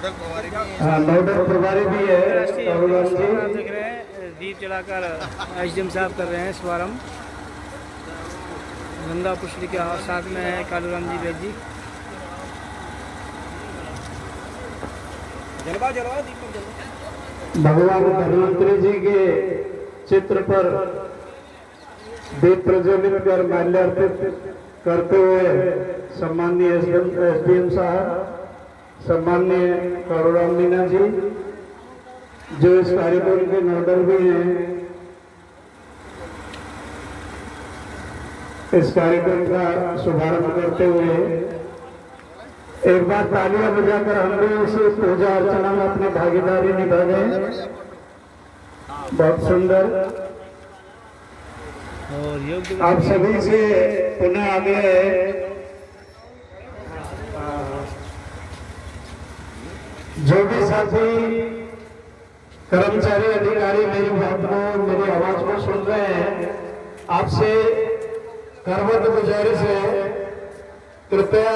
Nodal प्रभारी भी है। आप देख रहे हैं दीप जलाकर एसडीएम साहब कर रहे हैं शुभारम्भ। गंगा पुष्टि के साथ में है कालूराम जी वैद्य जी। भगवान धन्वंतरी जी के चित्र पर दीप प्रज्वलित कर माल्यार्पित करते हुए सम्माननीय एसडीएम साहब, सम्माननीय कालूराम मीना जी जो इस कार्यक्रम के नोडल भी हैं, इस कार्यक्रम का शुभारंभ करते हुए एक बार तालियां बजाकर हम भी इस पूजा अर्चना में अपनी भागीदारी निभा गए। बहुत सुंदर। और आप सभी से पुनः आगे जो भी साथी कर्मचारी अधिकारी मेरी बात को, मेरी आवाज को सुन रहे हैं, आपसे करवत गुजारिश है, कृपया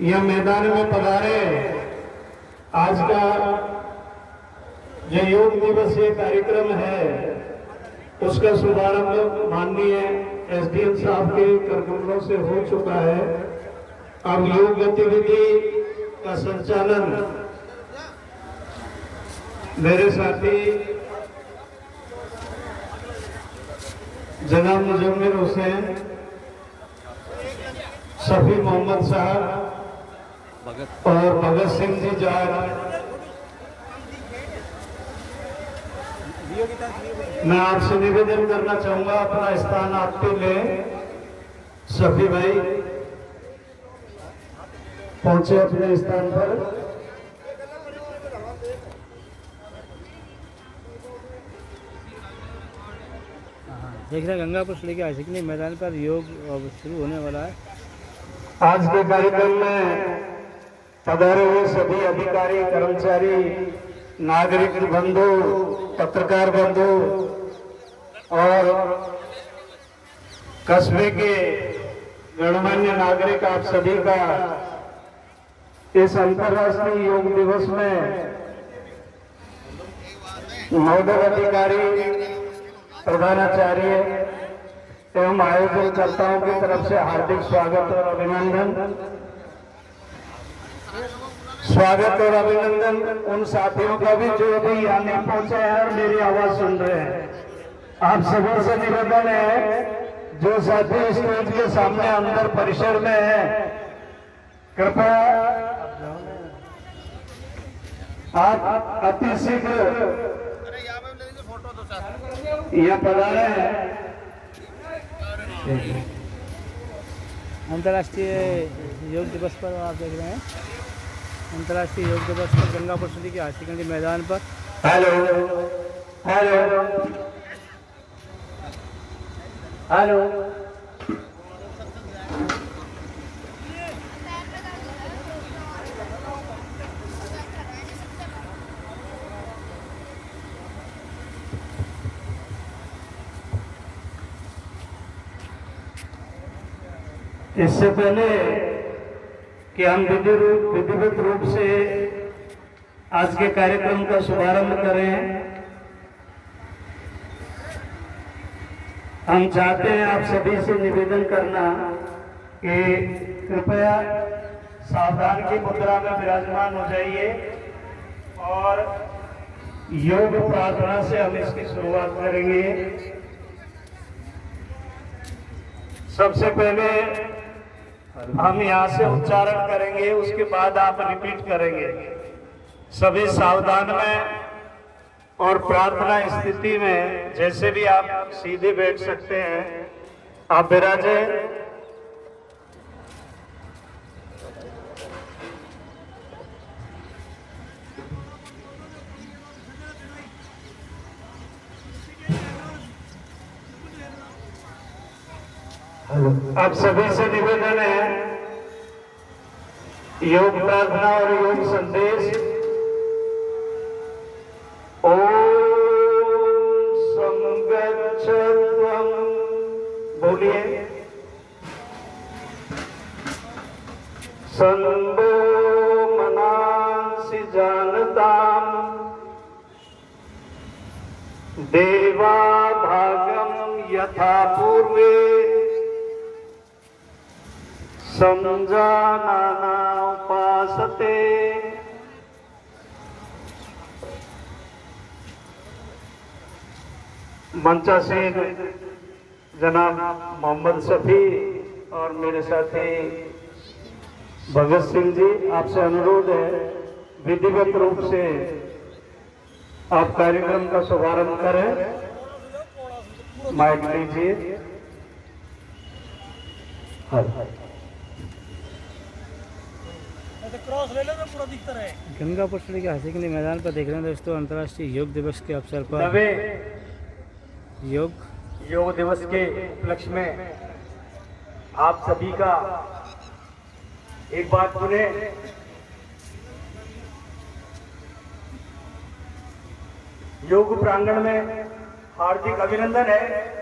यह मैदान में पधारे। आज का जो योग दिवसीय कार्यक्रम है उसका शुभारंभ माननीय एसडीएम साहब के करकमलों से हो चुका है। अब योग गतिविधि का संचालन मेरे साथी जनाब मुजम्मिल हुसैन, शफी मोहम्मद साहब और भगत सिंह जी जाट, मैं आपसे निवेदन करना चाहूंगा अपना स्थान आप पे लें। शफी भाई पहुंचे अपने स्थान पर। देख रहे हैं गंगा पुष्टि के आशिकनी मैदान पर योग शुरू होने वाला है। आज के कार्यक्रम में पधारे हुए सभी अधिकारी, कर्मचारी, नागरिक बंधु, पत्रकार बंधु और कस्बे के गणमान्य नागरिक, आप सभी का इस अंतर्राष्ट्रीय योग दिवस में नोडल अधिकारी, प्रधानाचार्य एवं आयोजनकर्ताओं की तरफ से हार्दिक स्वागत और अभिनंदन। स्वागत और अभिनंदन उन साथियों का भी जो अभी यहाँ नहीं पहुंचे हैं और मेरी आवाज सुन रहे हैं। आप सभी से निवेदन है, जो साथी स्टेज के सामने अंदर परिसर में है, कृपया आप अति शीघ्र यह पधारे हैं। अंतर्राष्ट्रीय योग दिवस पर आप देख रहे हैं, अंतर्राष्ट्रीय योग दिवस पर गंगा पुष्टि के आशिकनी मैदान पर। हेलो हेलो हेलो इससे पहले कि हम विधिवत रूप से आज के कार्यक्रम का शुभारंभ करें, हम चाहते हैं आप सभी से निवेदन करना कि कृपया सावधान की मुद्रा में विराजमान हो जाइए और योग प्रार्थना से हम इसकी शुरुआत करेंगे। सबसे पहले हम यहाँ से उच्चारण करेंगे, उसके बाद आप रिपीट करेंगे। सभी सावधान में और प्रार्थना स्थिति में, जैसे भी आप सीधे बैठ सकते हैं, आप विराजे। आप सभी से निवेदन है, योग प्रार्थना और योग संदेश। ओम संगच्छत्वं, बोलिए। संदो मना जानता देवा भागम यथा पूर्वे समजाना उपासते। मंचासीन जनाब मोहम्मद शफी और मेरे साथी भगत सिंह जी, आपसे अनुरोध है विधिवत रूप से आप कार्यक्रम का शुभारंभ करें। माइक लीजिए। गंगा पुष्करणी के हाथी के मैदान पर देख रहे हैं दोस्तों, अंतर्राष्ट्रीय योग दिवस के अवसर पर योग दिवस के उपलक्ष्य में आप सभी का एक बात सुने। योग प्रांगण में हार्दिक अभिनंदन है।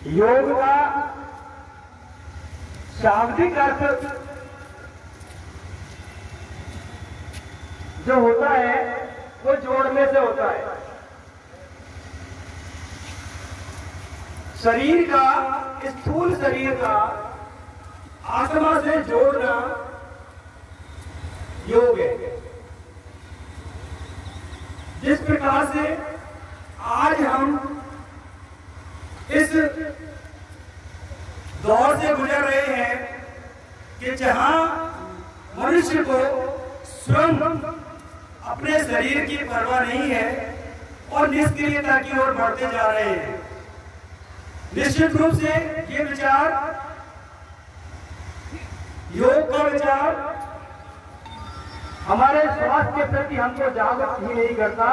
योग का शाब्दिक अर्थ जो होता है वो जोड़ने से होता है। शरीर का, स्थूल शरीर का आत्मा से जोड़ना योग है। जिस प्रकार से आज हम इस दौर से गुजर रहे हैं कि जहां मनुष्य को स्वयं अपने शरीर की परवाह नहीं है और निष्क्रियता की ओर बढ़ते जा रहे हैं। निश्चित रूप से ये विचार, योग का विचार हमारे स्वास्थ्य के प्रति हमको जागरूक ही नहीं करता,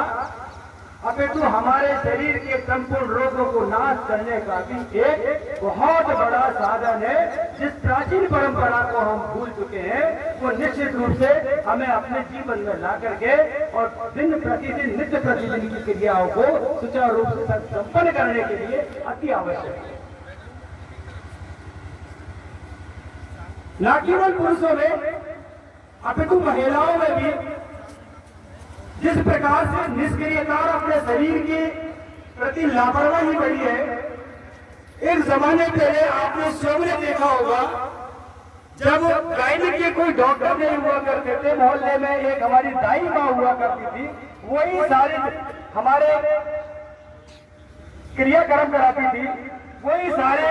अपितु हमारे शरीर के संपूर्ण रोगों को नाश करने का भी एक बहुत बड़ा साधन है। जिस प्राचीन परंपरा को हम भूल चुके हैं वो निश्चित रूप से हमें अपने जीवन में ला करके और दिन प्रतिदिन नित्य प्रतिदिन की क्रियाओं को सुचारू रूप से संपन्न करने के लिए अति आवश्यक है। न केवल पुरुषों में अपितु महिलाओं में भी जिस प्रकार से निष्क्रियता और अपने शरीर के प्रति लापरवाही बढ़ी है। एक जमाने पहले आपने स्वयं ने देखा होगा जब गायनिक के कोई डॉक्टर नहीं हुआ करते थे, मोहल्ले में एक हमारी दाई माँ हुआ करती थी, वही सारे हमारे क्रियाक्रम कराती थी, वही सारे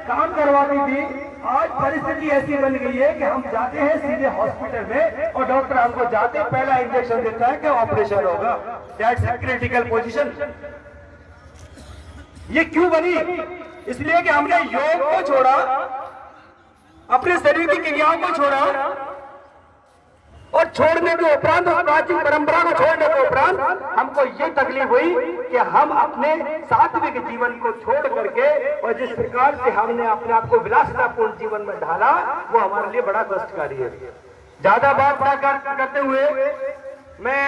काम करवाती थी। आज परिस्थिति ऐसी बन गई है कि हम जाते हैं सीधे हॉस्पिटल में और डॉक्टर हमको जाते पहला इंजेक्शन देता है कि ऑपरेशन होगा। That's a critical position. ये क्यों बनी? इसलिए कि हमने योग को छोड़ा, अपने शरीर की क्रियाओं को छोड़ा और छोड़ने के उपरांत, प्राचीन परंपरा को छोड़ने के उपरांत हमको ये तकलीफ हुई कि हम अपने सात्विक जीवन को छोड़ करके और जिस प्रकार से हमने अपने आप को विलासितापूर्ण जीवन में ढाला वो हमारे लिए बड़ा कष्टकारी है। ज्यादा बात ना करते हुए मैं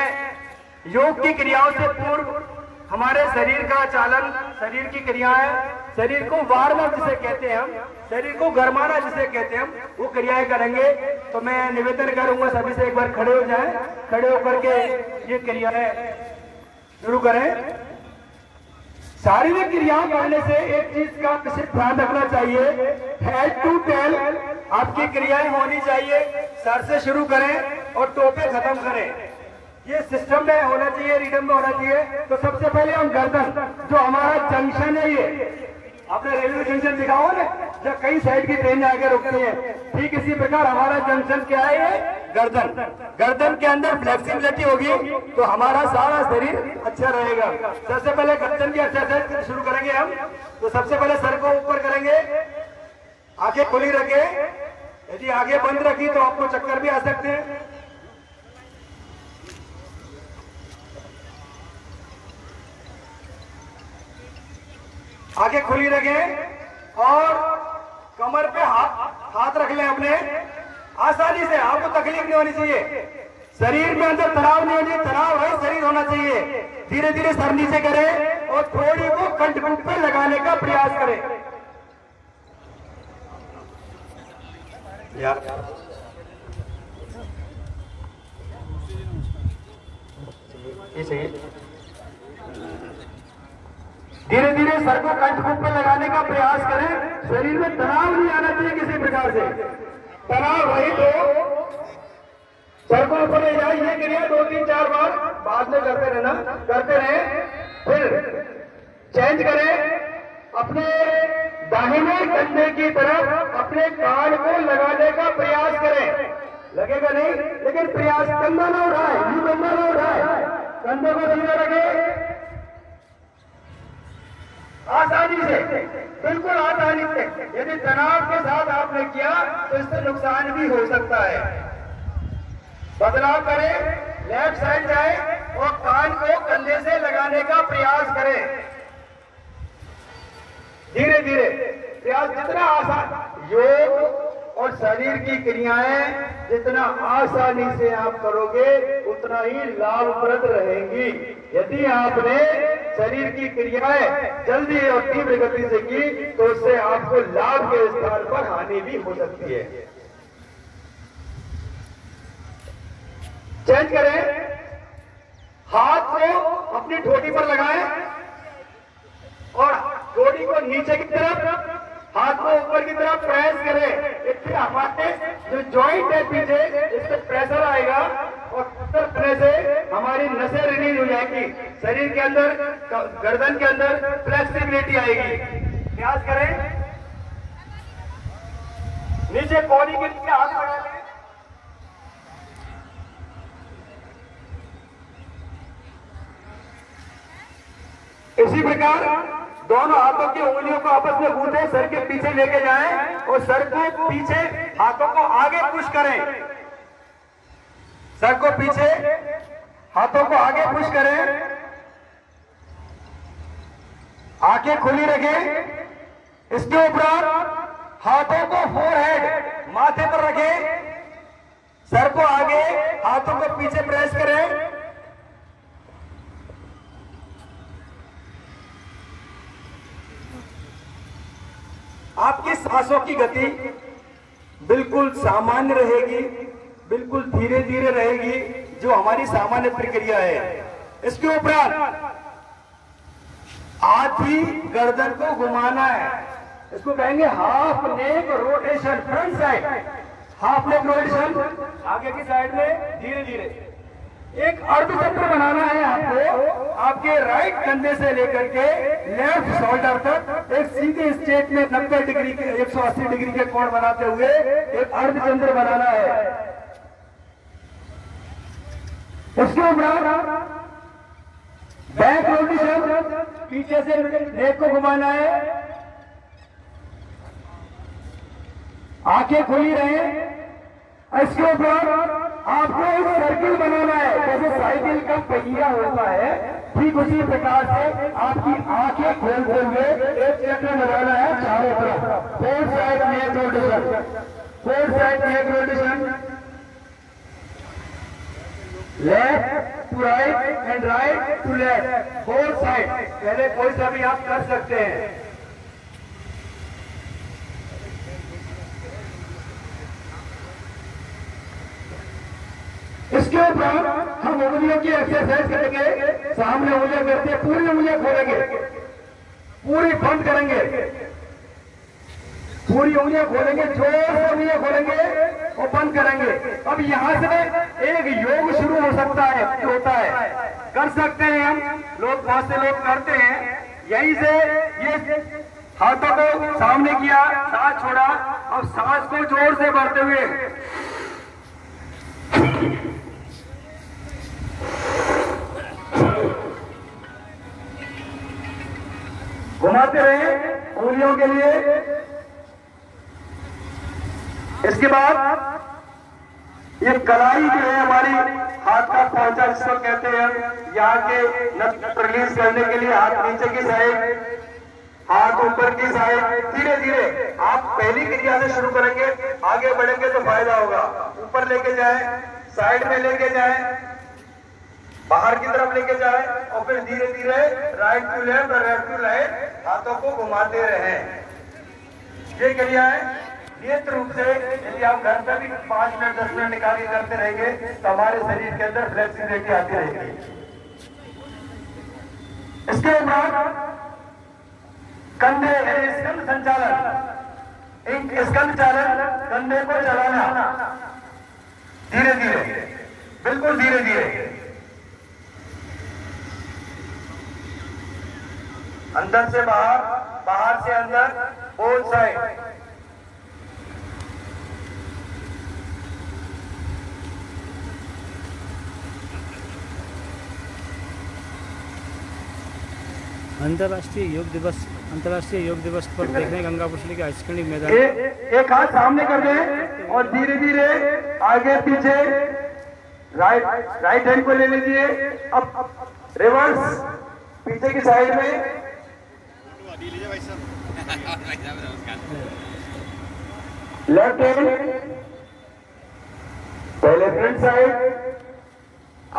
योग की क्रियाओं से पूर्व हमारे शरीर का चालन, शरीर की क्रियाएं, शरीर को वारना जिसे कहते हैं हम, शरीर को गरमाना जिसे कहते हैं हम, वो क्रियाएं करेंगे। तो मैं निवेदन करूंगा सभी से एक बार खड़े हो जाएं, खड़े होकर के ये क्रियाएं शुरू करें। शारीरिक क्रियाएं करने से एक चीज का विशेष ध्यान रखना चाहिए, हेड टू टेल आपकी क्रियाएं होनी चाहिए। सर से शुरू करें और टो पे खत्म करें। ये सिस्टम में होना चाहिए, रिदम में होना चाहिए। तो सबसे पहले हम गर्दन, जो हमारा जंक्शन है, ये आपने रेलवे जंक्शन दिखा हो ना, जब कई साइड की ट्रेनें आगे रुकती है, ठीक इसी प्रकार हमारा जंक्शन क्या है? ये गर्दन। गर्दन के अंदर फ्लेक्सिबिलिटी होगी तो हमारा सारा शरीर अच्छा रहेगा। सबसे पहले गर्दन की एक्सरसाइज शुरू करेंगे हम। तो सबसे पहले सर को ऊपर करेंगे, आंखें खुली रखे। यदि आगे बंद रखी तो आपको चक्कर भी आ सकते हैं। आगे खुली रखें और कमर पे हाथ रख लें अपने। आसानी से, आपको तकलीफ नहीं होनी चाहिए। शरीर में अंदर तनाव नहीं होनी चाहिए, तनाव है शरीर होना चाहिए। धीरे धीरे सर नीचे करें और थोड़ी को कंठ पर लगाने का प्रयास करें। ये चाहिए। धीरे धीरे सर को कंठ पर लगाने का प्रयास करें। शरीर में तनाव नहीं आना चाहिए किसी प्रकार से। तनाव रहित हो, सर को ऊपर ले जाए। ये क्रिया 2-3-4 बार बाद में करते रहना, करते रहे। फिर चेंज करें, अपने दाहिने कंधे की तरफ अपने कान को लगाने का प्रयास करें। लगेगा नहीं, लेकिन प्रयास, कंधा ना उठाए, यूं कंधा ना उठाए, कंधे को सीधा रखे। आसानी से, बिल्कुल आसानी से। यदि तनाव के साथ आपने किया तो इससे नुकसान भी हो सकता है। बदलाव करें, लेफ्ट साइड जाए और कान को कंधे से लगाने का प्रयास करें। धीरे धीरे प्रयास, जितना आसान। योग और शरीर की क्रियाएं जितना आसानी से आप करोगे उतना ही लाभप्रद रहेंगी। यदि आपने शरीर की क्रियाएं जल्दी और तीव्र गति से की तो उससे आपको लाभ के स्थान पर हानि भी हो सकती है। चेंज करें, हाथ को अपनी ठोड़ी पर लगाएं और ठोड़ी को नीचे की तरफ, हाथ को ऊपर की तरफ प्रेस करें। इससे हमारे जो जॉइंट है पीछे, इस पर प्रेशर आएगा और प्रेशर करने से हमारी नसें रिलीज हो जाएंगी। शरीर के अंदर, गर्दन के अंदर फ्लेक्सिबिलिटी आएगी। प्रयास करें, नीचे कोहनी के नीचे हाथ लगा लें। इसी प्रकार दोनों हाथों की उंगलियों को आपस में गूंथे, सर के पीछे लेके जाएं और सर को पीछे, हाथों को आगे पुश करें। सर को पीछे, हाथों को आगे पुश करें। आंखें खुली रखें। इसके ऊपर हाथों को फोरहेड, माथे पर रखें। सर को आगे, हाथों को पीछे प्रेस करें। आपकी सांसों की गति बिल्कुल सामान्य रहेगी, बिल्कुल धीरे धीरे रहेगी, जो हमारी सामान्य प्रक्रिया है। इसके उपरांत आधी गर्दन को घुमाना है। इसको कहेंगे half neck rotation, front side half neck rotation. आगे की साइड में धीरे धीरे एक अर्धचक्र बनाना है आपको। आपके राइट कंधे से लेकर के लेफ्ट शोल्डर तक एक सीधे स्ट्रेट में 90 डिग्री के, 180 डिग्री के कोण बनाते हुए एक अर्धचंद्र बनाना है। उसके उपरांत बैक रोटेशन, पीछे से नेक को घुमाना है। आंखें खुली रहे। इसके ऊपर आपको एक सर्किल बनाना है, जैसे साइकिल का पहिया होता है, ठीक उसी प्रकार से आपकी आंखें खोल खोल के एक चक्र बनाना है चारों तरफ। Four side neck rotation, four side neck rotation, left to right and right to left, four side. पहले कोई सा भी आप कर सकते हैं। इसके ऊपर हम उंगलियों की एक्सरसाइज करेंगे। सामने उंगलियां करते हैं, पूरी उंगलियां खोलेंगे, पूरी बंद करेंगे, पूरी उंगलियां खोलेंगे, जोर से उंगलियां खोलेंगे और बंद करेंगे। अब यहां से एक योग शुरू हो सकता है, होता है, कर सकते हैं हम लोग, बहुत से लोग करते हैं। यहीं से ये हाथों को सामने किया, सांस छोड़ा और सांस को जोर से भरते हुए घुमाते रहे उंगलियों के लिए। इसके बाद ये कलाई जो है हमारी हाथ का पहुंचा, जिसको कहते हैं, यहाँ के नस रिलीज करने के लिए हाथ नीचे की साइड हाथ ऊपर की साइड, धीरे धीरे आप पहली क्रिया से शुरू करेंगे, आगे बढ़ेंगे तो फायदा होगा। ऊपर लेके जाए, साइड में लेके जाए, बाहर की तरफ लेके जाए और फिर धीरे धीरे राइट टू लेफ्ट और लेफ्ट टू राइट हाथों को घुमाते रहें। ये क्रिया है नियत रूप से यदि आप घर पर भी 5 मिनट 10 मिनट निकाल के करते रहेंगे तो हमारे शरीर के अंदर फ्लेक्सिबिलिटी आती रहेगी। इसके बाद कंधे स्कंध संचालन, स्कंध चालन, कंधे को चलाना धीरे धीरे, बिल्कुल धीरे धीरे, अंदर से बाहर, बाहर से अंदर, बोथ साइड। अंतर्राष्ट्रीय योग दिवस पर देखने गंगापुर जिले के हाईस्कूल मैदान। एक हाथ सामने कर दें और धीरे धीरे आगे पीछे, राइट हैंड को ले लीजिए, अब रिवर्स पीछे की साइड में, लेफ्ट हैंड पहले front side,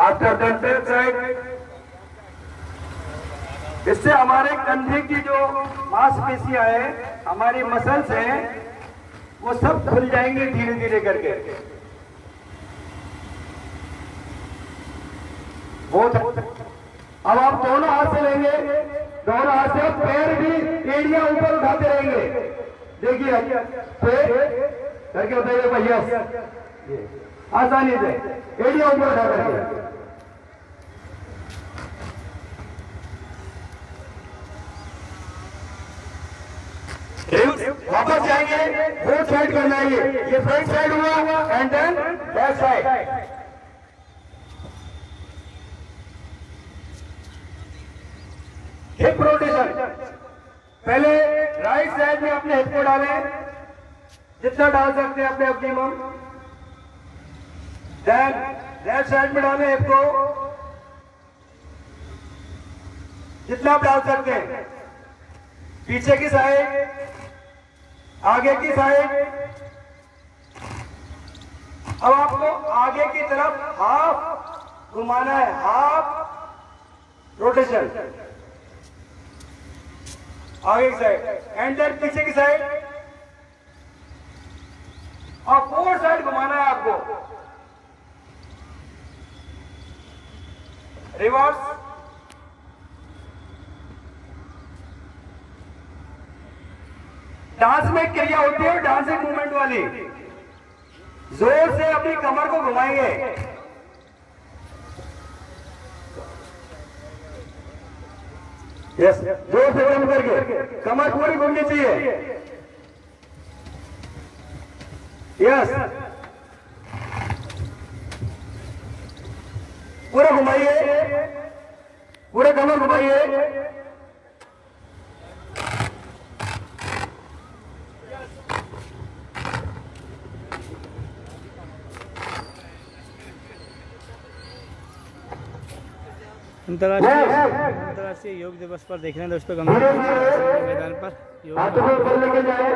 after that back side. इससे हमारे कंधे की जो मांसपेशियां हैं, हमारी मसल्स हैं, वो सब खुल जाएंगे धीरे धीरे करके। बहुत। अब आप दोनों हाथ से लेंगे, दोनों हाथ से पैर भी एड़ियां ऊपर उठाते रहेंगे। देखिए पैर करके बताइए भैया, आसानी से एड़ियां ऊपर उठा करके। वापस जाएंगे, फोर्थ साइड करना है। ये फ्रंट साइड हुआ and then back side. Hip rotation, पहले राइट साइड में अपने हिप को डालें, जितना डाल सकते हैं अपने ऑप्टिमम। देन लेफ्ट साइड में डालें हिप को, जितना आप डाल सकते हैं। पीछे की साइड, आगे की साइड। अब आपको आगे की तरफ हाफ घुमाना है, हाफ रोटेशन आगे की साइड, एंड देन पीछे की साइड और फोर साइड घुमाना है आपको। रिवर्स, डांस में क्रिया होती है डांसिंग मूवमेंट वाली। जोर से अपनी कमर को घुमाएंगे, यस, जोर से बंद करके कमर पूरी घूमनी चाहिए। यस, पूरा घुमाइए, पूरा कमर घुमाइए। अंतर्राष्ट्रीय योग दिवस पर देख रहे हैं दोस्तों गंगापुर मैदान पर योग। हाथों को ऊपर लेके जाए,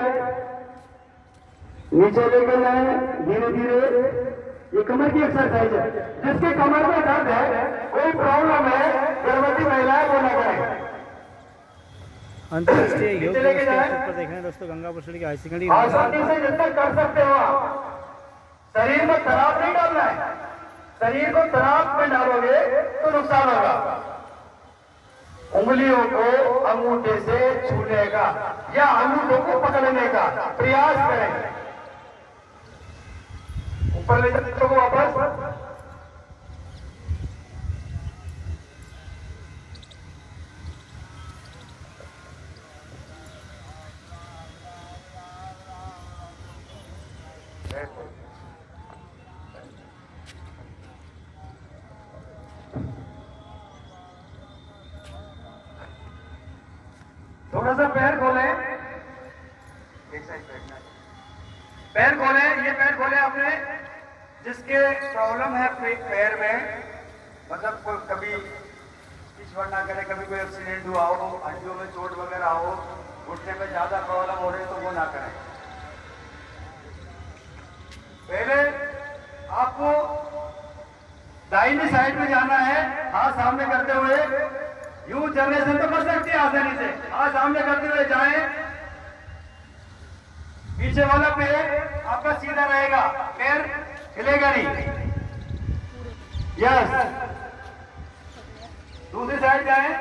नीचे लेके जाए धीरे धीरे। ये कमर की एक्सरसाइज है। जिसके कमर में दर्द है, कोई प्रॉब्लम है, गर्भवती महिलाएं को न करें। अंतर्राष्ट्रीय योग दिवस के अवसर पर देख रहे हैं दोस्तों गंगापुर जिले के हाई सेकेंडरी आसानी से जितना कर सकते हो आप। शरीर में तनाव नहीं डालना है। शरीर को तनाव में डालोगे तो नुकसान होगा। उंगलियों को अंगूठे से छूने का या अंगूठों को पकड़ने का प्रयास करें। ऊपर ले सकते हो वापस। थोड़ा सा पैर खोलें, एक साइड पैर खोलें। ये पैर खोलें आपने जिसके प्रॉब्लम है पैर में, मतलब कोई कभी ईश्वर ना करे कभी कोई एक्सीडेंट हुआ हो, हड्डियों में चोट वगैरह हो, घुटने में ज्यादा प्रॉब्लम हो रही तो वो ना करें। पहले आपको दाहिनी साइड में जाना है, हाथ सामने करते हुए, यूं चलने से तो कर सकते हैं आसानी से, हाथ सामने करते हुए जाएं। पीछे वाला पैर आपका सीधा रहेगा, पैर हिलेगा नहीं। यस, दूसरी साइड जाएं,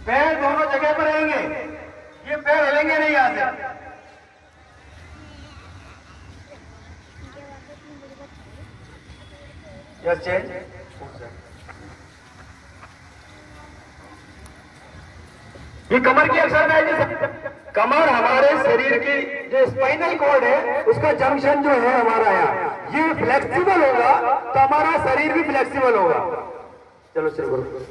पैर दोनों जगह पर रहेंगे, ये पैर हिलेंगे नहीं यहाँ से। Yes, change. ये कमर की एक्सरसाइज है। कमर हमारे शरीर की जो स्पाइनल कॉर्ड है उसका जंक्शन जो है हमारा यहाँ, ये फ्लेक्सिबल होगा तो हमारा शरीर भी फ्लेक्सिबल होगा। चलो शुरू करो।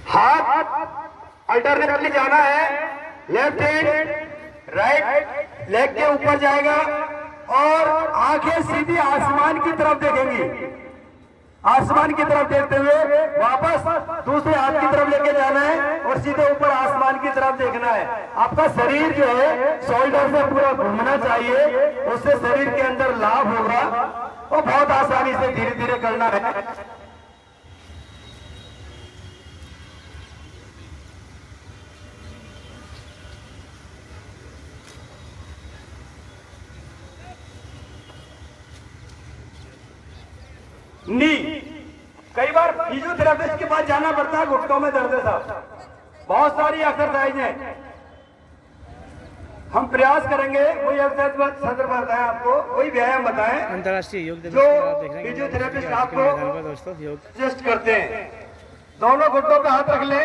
हाथ अल्टरनेटली जाना है, लेफ्ट हैंड राइट लेग के ऊपर जाएगा और आंखें सीधी आसमान की तरफ देखेंगी। आसमान की तरफ देखते हुए वापस दूसरे हाथ की तरफ लेके जाना है और सीधे ऊपर आसमान की तरफ देखना है। आपका शरीर जो है शोल्डर से पूरा घूमना चाहिए, उससे शरीर के अंदर लाभ होगा और बहुत आसानी से धीरे धीरे करना है। नी, कई बार फिजियोथेरेपिस्ट के पास जाना पड़ता है, घुटनों में दर्द है साहब। बहुत सारी एक्सरसाइज है, हम प्रयास करेंगे वही एक्सरसाइज सदर बताएं आपको, वही व्यायाम बताएं अंतर्राष्ट्रीय योग दिवस जो पर आप देख रहे हैं फिजियोथेरेपिस्ट आज के मैदान पर आपको दोस्तों योग सजेस्ट करते हैं। दोनों घुटनों पे हाथ रख लें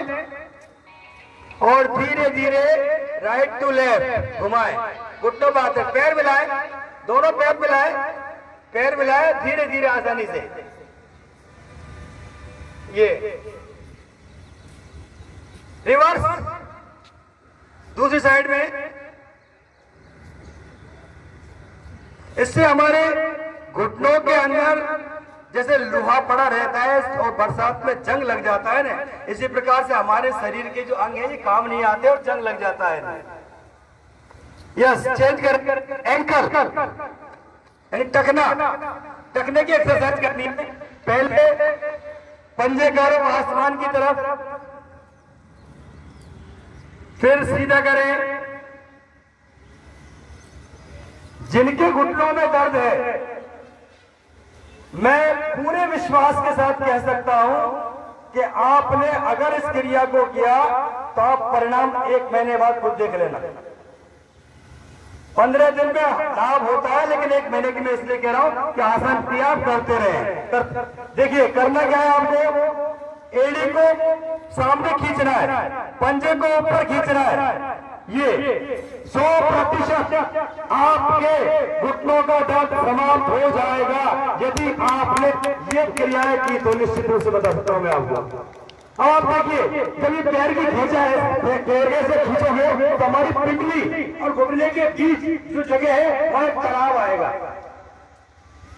और धीरे धीरे राइट टू लेफ्ट घुमाएं, घुटनों पे हाथ, पैर मिलाएं, दोनों पैर मिलाएं, पैर मिलाएं धीरे धीरे आसानी से। ये रिवर्स, दूसरी साइड में। इससे हमारे घुटनों के अंदर जैसे लोहा पड़ा रहता है और बरसात में जंग लग जाता है ना, इसी प्रकार से हमारे शरीर के जो अंग है ये काम नहीं आते और जंग लग जाता है। यस, चेंज कर। एंकल यानी टकना, टकने की एक्सरसाइज करनी है। पहले पंजे करो आसमान की तरफ, फिर सीधा करें। जिनके घुटनों में दर्द है, मैं पूरे विश्वास के साथ कह सकता हूं कि आपने अगर इस क्रिया को किया तो आप परिणाम 1 महीने बाद खुद देख लेना। 15 दिन में लाभ होता है, लेकिन 1 महीने की मैं इसलिए कह रहा हूं कि आसान क्रिया आप करते रहे। देखिए करना क्या है, आपको एड़ी को सामने खींचना है, पंजे को ऊपर खींचना है। ये 100% आपके घुटनों का दर्द समाप्त हो जाएगा यदि आपने ये क्रियाएं की, तो निश्चित रूप से बता सकता हूं मैं आपको। अब आप देखिए, जब ये पैर की खींचा है, पैर से खींचोगे तो हमारी पिंडली और घुटने के बीच जो जगह है वहां तनाव आएगा।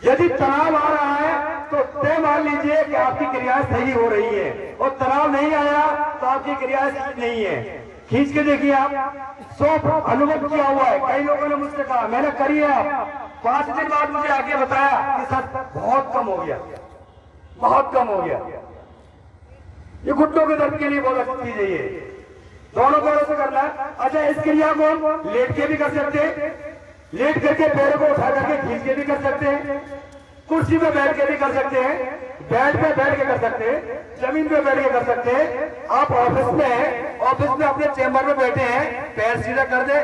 यदि तनाव आ रहा है तो तय मान लीजिए कि आपकी क्रियाएं सही हो रही है, और तनाव नहीं आया तो आपकी क्रियाएं सही नहीं है। खींच के देखिए, आप 100 अनुभव किया हुआ है। कई लोगों ने मुझसे कहा मैंने करी है, आप 5 दिन बाद मुझे आगे बताया कि सर बहुत कम हो गया, बहुत कम हो गया। ये घुटनों के दर्द के लिए बहुत अच्छी चीज है। ये दोनों को ऐसे करना है। अच्छा, इस क्रिया को लेट के भी कर सकते हैं, लेट करके पैरों को उठा करके खींच के भी कर सकते हैं, कुर्सी पे बैठ के भी कर सकते हैं, बेड पे बैठ के कर सकते हैं, जमीन पे बैठ के कर सकते हैं। आप ऑफिस में हैं, ऑफिस में अपने चेंबर में बैठे हैं, पैर सीधा कर दे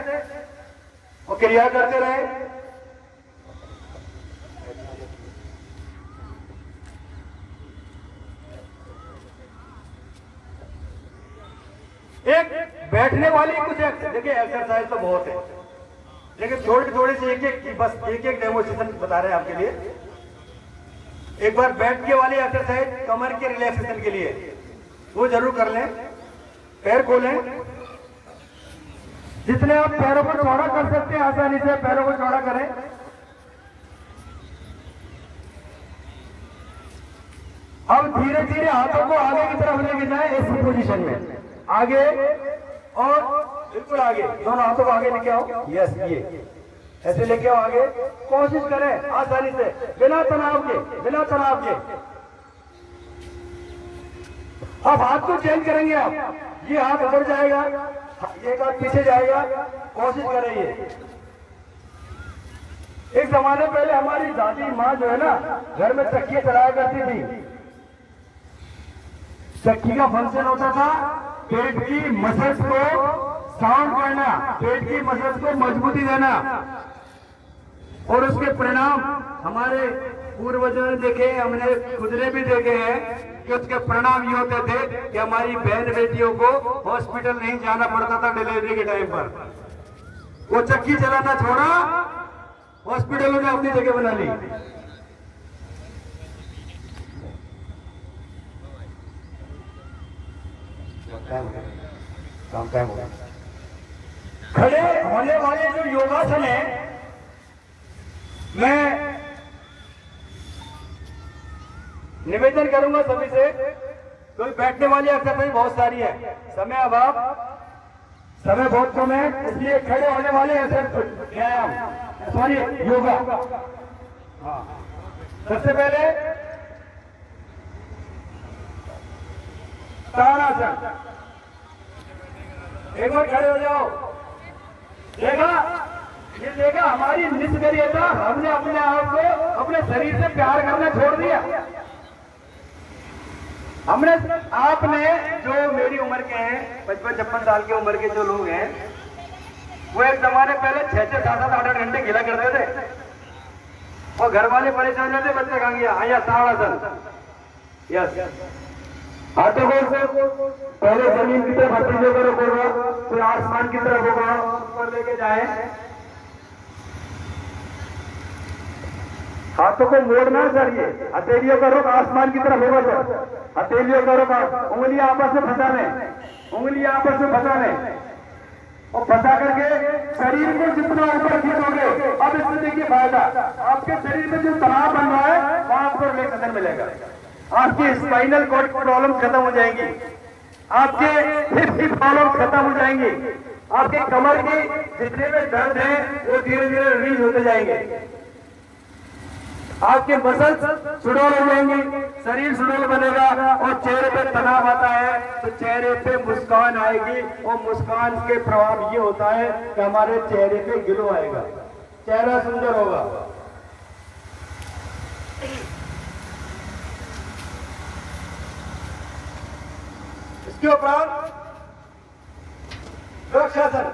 और क्रिया करते रहे। एक बैठने वाली कुछ देखिए एक्सरसाइज तो बहुत है, लेकिन थोड़ी सी एक डेमोस्ट्रेशन बता रहे हैं आपके लिए। एक बार बैठ के वाली एक्सरसाइज कमर के रिलैक्सेशन के लिए वो जरूर कर लें। पैर खोलें, जितने आप पैरों को चौड़ा कर सकते हैं आसानी से पैरों को चौड़ा करें। अब धीरे धीरे हाथों को आगे की तरफ लेके जाए ऐसी पोजीशन में, आगे और बिल्कुल आगे, दोनों हाथों को आगे लेके आओ। यस, ये ऐसे लेके आओ आगे। कोशिश करें आसानी से, बिना तनाव के, बिना तनाव के। अब हाथ को चेंज करेंगे आप, ये हाथ उधर जाएगा, ये हाथ पीछे जाएगा। कोशिश करें ये। एक जमाने पहले हमारी दादी माँ जो है ना, घर में चक्की चलाया करती थी। चक्की का फंक्शन होता था पेट की मसल्स को साउंड करना, पेट की मसल्स को मजबूती देना, और उसके परिणाम हमारे पूर्वजों ने देखे, हमने खुद ने भी देखे हैं कि उसके परिणाम ये होते थे कि हमारी बहन बेटियों को हॉस्पिटल नहीं जाना पड़ता था डिलीवरी के टाइम पर। वो चक्की चलाना छोड़ा, हॉस्पिटलों ने अपनी जगह बना ली। खड़े होने वाले जो योगासन है, मैं निवेदन करूंगा सभी से, कोई बैठने वाली एक्सरसाइज बहुत सारी है, समय अभाव, समय बहुत कम है, इसलिए खड़े होने वाले व्यायाम, सॉरी योगा। हाँ, सबसे पहले ताड़ासन। एक बार खड़े हो जाओ। देखा, ये देखा हमारी निष्क्रियता, हमने अपने आप को, अपने शरीर से प्यार करना छोड़ दिया। हमने, आपने जो मेरी उम्र के हैं, 55-56 साल की उम्र के जो लोग हैं, वो एक जमाने पहले 6-6, 7-7, 8-8 घंटे खेला करते थे, और घर वाले परेशान रहते, बच्चे कहाँ गया, आया ताड़ासन। यस, हाथों को पहले जमीन की तरफ हथेली को रखोगा, फिर आसमान की तरफ होगा, ऊपर लेके जाए। हाथों को मोड़ना चाहिए, हथेलियों का रुख आसमान की तरफ होगा सर, हथेलियों का रुख, उंगलियां आपस में फंसा लें, उंगलियां आपस में फंसा लें, और फंसा करके शरीर को जितना ऊपर खींचोगे, अब इसमें देखिए फायदा, आपके शरीर में जो तनाव बन रहा है वहां आपको रिलैक्सेशन मिलेगा, आपकी स्पाइनल कॉर्ड प्रॉब्लम खत्म हो जाएंगी, आपके हिप की प्रॉब्लम खत्म हो जाएंगी, आपके कमर की जितने भी दर्द है वो धीरे धीरे रिलीज होते जाएंगे, आपके मसल्स सुडौल हो जाएंगे, शरीर सुडौल बनेगा, और चेहरे पे तनाव आता है तो चेहरे पे मुस्कान आएगी, और मुस्कान के प्रभाव ये होता है कि हमारे चेहरे पे ग्लो आएगा, चेहरा सुंदर होगा। इसके उपरांत वृक्षासन,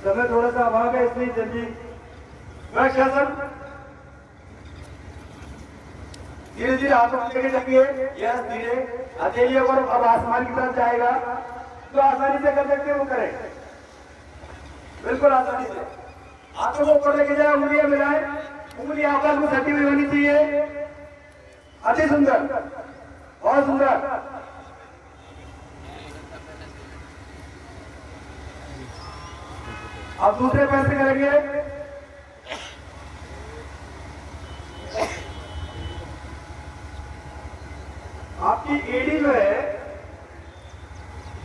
समय थोड़ा सा अभाव है इसलिए जल्दी। वृक्षासन, धीरे धीरे हाथों को लेके जाइए, यस, धीरे हथेलियों पर, अब आसमान की तरफ जाएगा, तो आसानी से कर सकते हैं वो करें, बिल्कुल आसानी से। हाथों को ऊपर लेके जाए, उंगलियां मिलाएं, उंगलियां आपस में सटी हुई होनी चाहिए, अति सुंदर, बहुत सुंदर। अब दूसरे पैर से करेंगे, आपकी एड़ी जो है,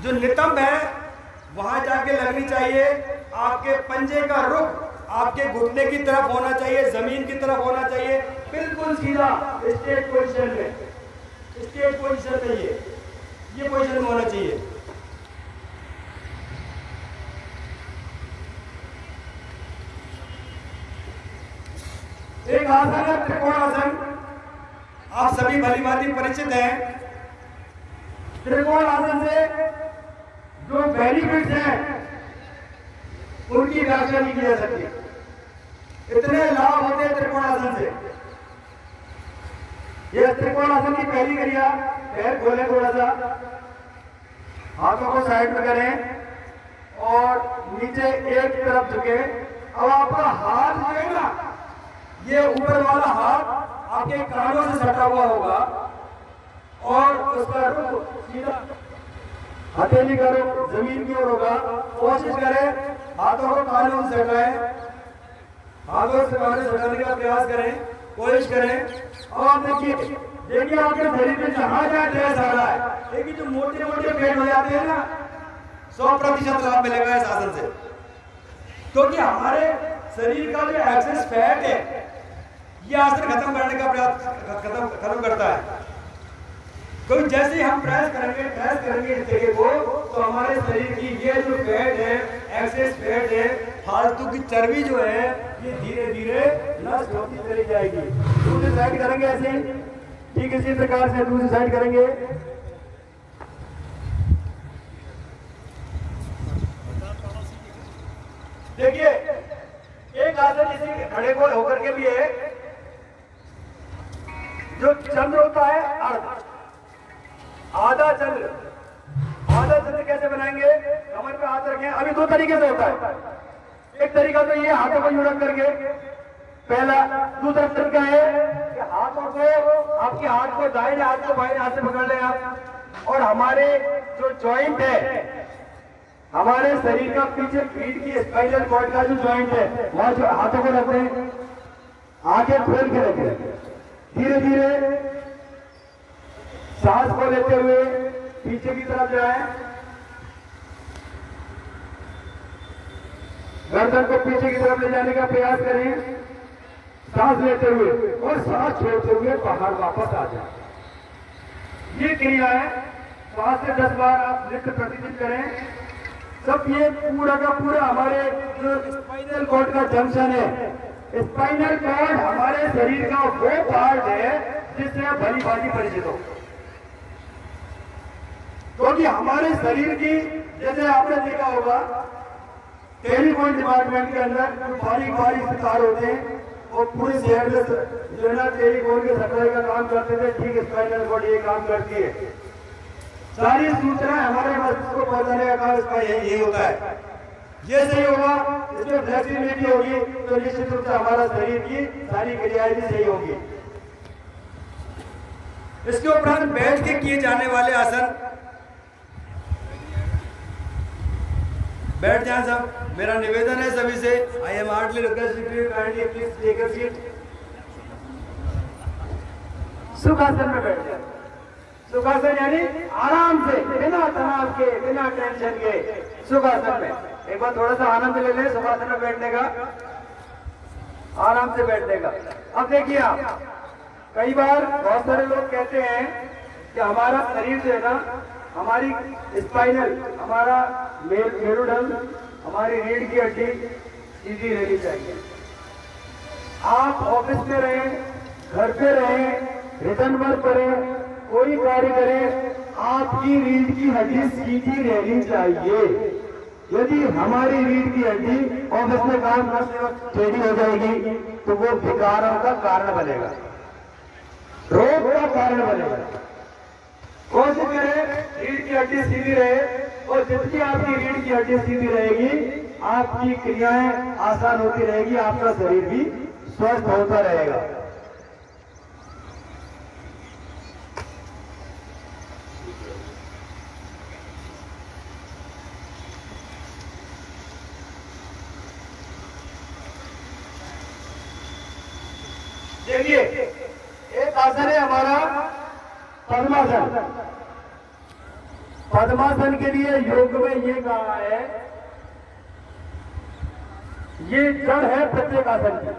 जो नितंब है वहां जाके लगनी चाहिए, आपके पंजे का रुख आपके घुटने की तरफ होना चाहिए, जमीन की तरफ होना चाहिए, बिल्कुल सीधा स्ट्रेट पोजीशन में, स्ट्रेट पोजीशन में ये पोजीशन में होना चाहिए। एक आसन है त्रिकोणासन, आप सभी भली भांति परिचित हैं। त्रिकोण आसन से जो बेनिफिट्स हैं उनकी व्याख्या नहीं की जा सकती, इतने लाभ होते हैं त्रिकोण आसन से। यह त्रिकोण आसन की पहली क्रिया, पैर खोलें थोड़ा सा, हाथों को साइड में करें और नीचे एक तरफ झुके। अब आपका हाथ जो है ना, ये ऊपर वाला हाथ आपके कानों से सटा हुआ होगा, और उसका रुख सीधा, हथेली का रुख जमीन की ओर होगा। कोशिश करें हाथों को कानों से सटाएं, हाथों से कानों से सटाने का प्रयास करें। कोशिश करें। और आप देखिए आपके शरीर में जहां जहां ड्रेस आ रहा है, लेकिन जो मोटे मोटे पेट हो जाते हैं ना, 100% लाभ मिलेगा इस आसन से, क्योंकि हमारे शरीर का जो एक्सेस फैट है ये आसन खत्म करने का प्रयास खत्म करता है। क्योंकि जैसे ही हम प्रेस करेंगे इस जगह को, तो हमारे शरीर की ये जो फैट है, एक्सेस फैट है, फालतू की चर्बी जो है, ये धीरे धीरे नष्ट होती चली जाएगी। दूसरी साइड करेंगे ऐसे ही, ठीक इसी प्रकार से दूसरी साइड करेंगे। देखिए एक आसन इसी खड़े को होकर के भी है, जो चंद्र होता है आधा चंद्र कैसे बनाएंगे? कमर पे हाथ रखें। अभी दो तरीके से होता है, एक तरीका तो ये हाथों को जुड़ा करके पहला, दूसरा तरीका है कि हाथों को, आपके हाथ को दाहिने हाथ को बाएं हाथ से पकड़ लें आप, और हमारे जो जॉइंट है, हमारे शरीर का पीछे पीठ की स्पाइनल कॉर्ड का जो जॉइंट है, वहां जो हाथों को रखते हैं, आगे खोल के रखें, धीरे धीरे सांस को लेते हुए पीछे की तरफ जाए, गर्दन को पीछे की तरफ ले जाने का प्रयास करें, सांस लेते हुए और सांस छोड़ते हुए बाहर वापस आ जाए। ये क्रिया है 5 से 10 बार आप नित्य प्रतिदिन करें। सब ये पूरा का पूरा हमारे जो स्पाइनल कॉर्ड का जंक्शन है, स्पाइनल कॉर्ड हमारे शरीर का वो पार्ट है जिससे आप भली भांति परिचित हो। क्योंकि हमारे शरीर की, जैसे आपने देखा होगा टेलीफोन डिपार्टमेंट के अंदर जो बारीक बारीक तार होते हैं, वो पूरे शहर में जो है ना टेलीफोन के सप्लाई का काम करते थे, ठीक स्पाइनल कॉर्ड ये काम करती है। सारी सूचना हमारे मस्तिष्क को पहुंचाने का काम इसका यही होता है। ये सही होगा, इसमें फ्लेक्सिबिलिटी होगी, तो निश्चित रूप से हमारा शरीर की सारी क्रियाएं भी सही होगी। इसके उपरांत बैठ के किए जाने वाले आसन, बैठ जाएं सब। मेरा निवेदन है सभी से, I am hardly request you kindly please take a seat. सुखासन में बैठ जाए। सुखासन यानी आराम से, बिना तनाव के, बिना टेंशन के सुखासन में। एक बार थोड़ा सा आनंद ले लें सुखासन में बैठने का, आराम से बैठने का। अब देखिए आप, कई बार बहुत सारे लोग कहते हैं कि हमारा शरीर जो है ना, हमारी स्पाइनल, हमारा मेरुदंड, हमारी रीढ़ की हड्डी सीधी रहनी चाहिए। आप ऑफिस में रहें, घर पे रहें, रिटर्न वर्क करें, कोई कार्य करें, आपकी रीढ़ की हड्डी सीधी रहनी चाहिए। यदि हमारी रीढ़ की हड्डी ऑफिस में काम करते वक्त टेढ़ी हो जाएगी तो वो विकारों का कारण बनेगा, रोग का कारण बनेगा। कोशिश करें रीढ़ की हड्डी सीधी रहे, और जितनी आपकी रीढ़ की हड्डी सीधी रहेगी, आपकी क्रियाएं आसान होती रहेगी, आपका शरीर भी स्वस्थ होता रहेगा। देखिए एक आसन है हमारा पद्मासन। पद्मासन के लिए योग में ये कहा है, ये जड़ है प्रत्येक आसन की।